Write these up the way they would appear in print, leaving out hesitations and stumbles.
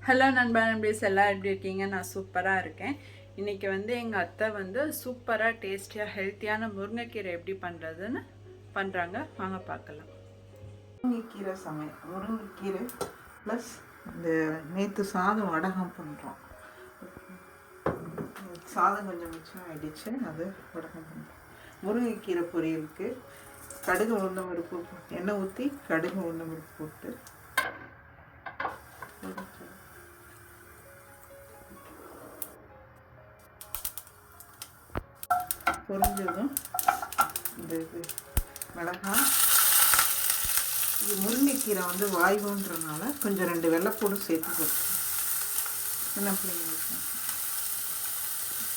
Hello நண்பா நண்பீஸ் எல்லாம் எப்படி இருக்கீங்க? நான் சூப்பராக இருக்கேன். இன்றைக்கி எங்கள் அத்தை சூப்பராக டேஸ்டியாக ஹெல்த்தியான முருங்கைக்கீரை எப்படி பண்ணுறாங்க வாங்க பார்க்கலாம். முருங்கைக்கீரை முருங்கைக்கீரை ப்ளஸ் இந்த நேற்று சாதம் வடகம் பண்ணுறோம். சாதம் கொஞ்சம் மிச்சம் ஆகிடுச்சு, அது வடகம் பண்ணுறோம். முருங்கைக்கீரை பொரியலுக்கு கடுகு உளுந்தம் பருப்பு எண்ணெய் ஊற்றி கடுகு உளுந்தம் பருப்பு போட்டு பொரிஞ்சதும் இந்த இது மிளகாய், இது முருங்கைக்கீரை வாய்வுன்றனால கொஞ்சம் 2 வெள்ளைப்பூடு சேர்த்து போட்டு சின்ன பிள்ளைங்களுக்கு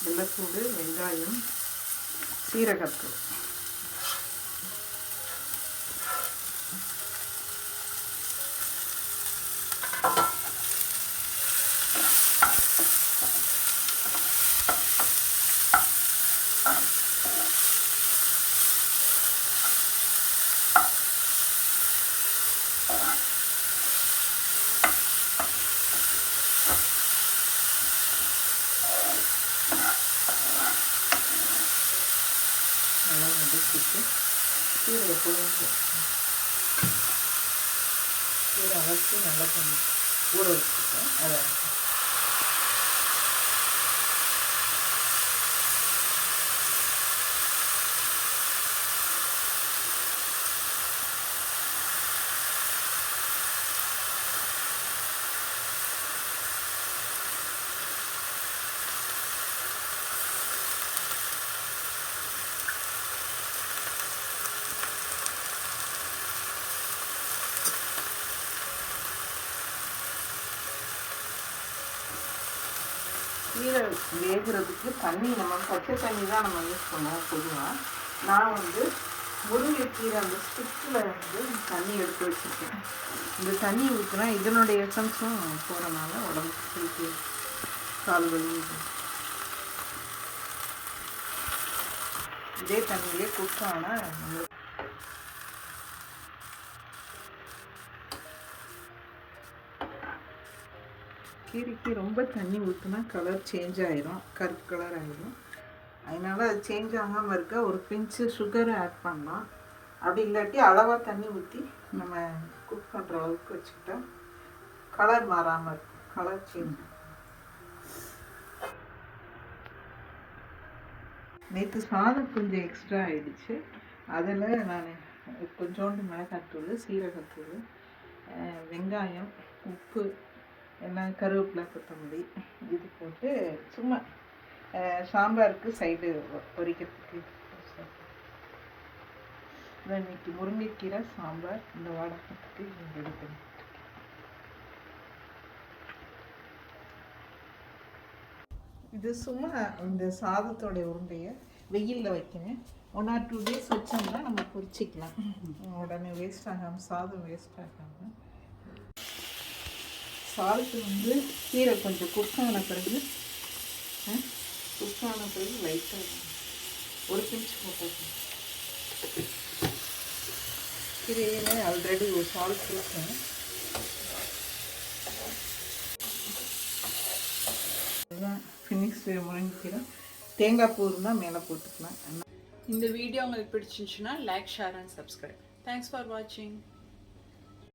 வெள்ளைப்பூடு, வெங்காயம், சீரகத்தூள், நல்லா வதக்கிட்டு கீரையை பொழிஞ்சு கீரை அரைச்சி நல்லா கொஞ்சம் ஊற வச்சுட்டேன். அதை கீரை வேகிறதுக்கு தண்ணி நம்ம பச்சை தண்ணி தான் நம்ம யூஸ் பண்ணுவோம் பொதுவாக. நான் முருங்கைக்கீரை அந்த ஸ்டிக்கில் தண்ணி எடுத்து வச்சுருக்கேன். இந்த தண்ணி ஊற்றினா இதனுடைய எசன்ஸும் போகிறனால உடம்புக்கு கால் வலி இதே தண்ணியிலே குடிச்சோன்னா கீரைக்கு ரொம்ப தண்ணி ஊற்றினா கலர் சேஞ்ச் ஆகிரும், கருப்பு கலர் ஆகிடும். அதனால் அது சேஞ்ச் ஆகாமல் இருக்க ஒரு பிஞ்சு சுகரை ஆட் பண்ணலாம். அப்படி இல்லாட்டி அளவாக தண்ணி ஊற்றி நம்ம குக் பண்ணுற அளவுக்கு வச்சுக்கிட்டா கலர் மாறாமல் இருக்கும், கலர் சேஞ்ச். நேற்று சாதம் கொஞ்சம் எக்ஸ்ட்ரா ஆகிடுச்சு. அதில் நான் கொஞ்சோண்டு மிளகாத்தூள், சீரகத்தூள், வெங்காயம், உப்பு, எல்லாம் கருவேப்பிலை, கொத்தமல்லி இது போட்டு சும்மா சாம்பாருக்கு சைடு பொரிக்கிறதுக்கு. இன்னைக்கு முருங்கைக்கீரை சாம்பார் இந்த வடகத்துக்கு ரெடி பண்ணி இது சும்மா இந்த சாதத்தோடைய உருண்டையை வெயிலில் வைக்கணும். 1 or 2 days வச்சோம்னா நம்ம பொரிச்சிக்கலாம். உடனே வேஸ்ட் ஆகாமல், சாதம் வேஸ்ட் ஆகாமல். சால்ட்டு கீரை கொஞ்சம் குக்கான பிறகு லைட்டாக ஒரு பிஞ்ச் போட்டேன். கீரையிலே ஆல்ரெடி ஒரு சால்ட் இருக்கேன். இதுதான் ஃபினிக்ஸ் முருங்கைக்கீரை. தேங்காய் பூ இருந்தால் மேலே போட்டுக்கலாம். இந்த வீடியோ உங்களுக்கு பிடிச்சிருந்துச்சுன்னா like, share and subscribe. Thanks for வாட்சிங்.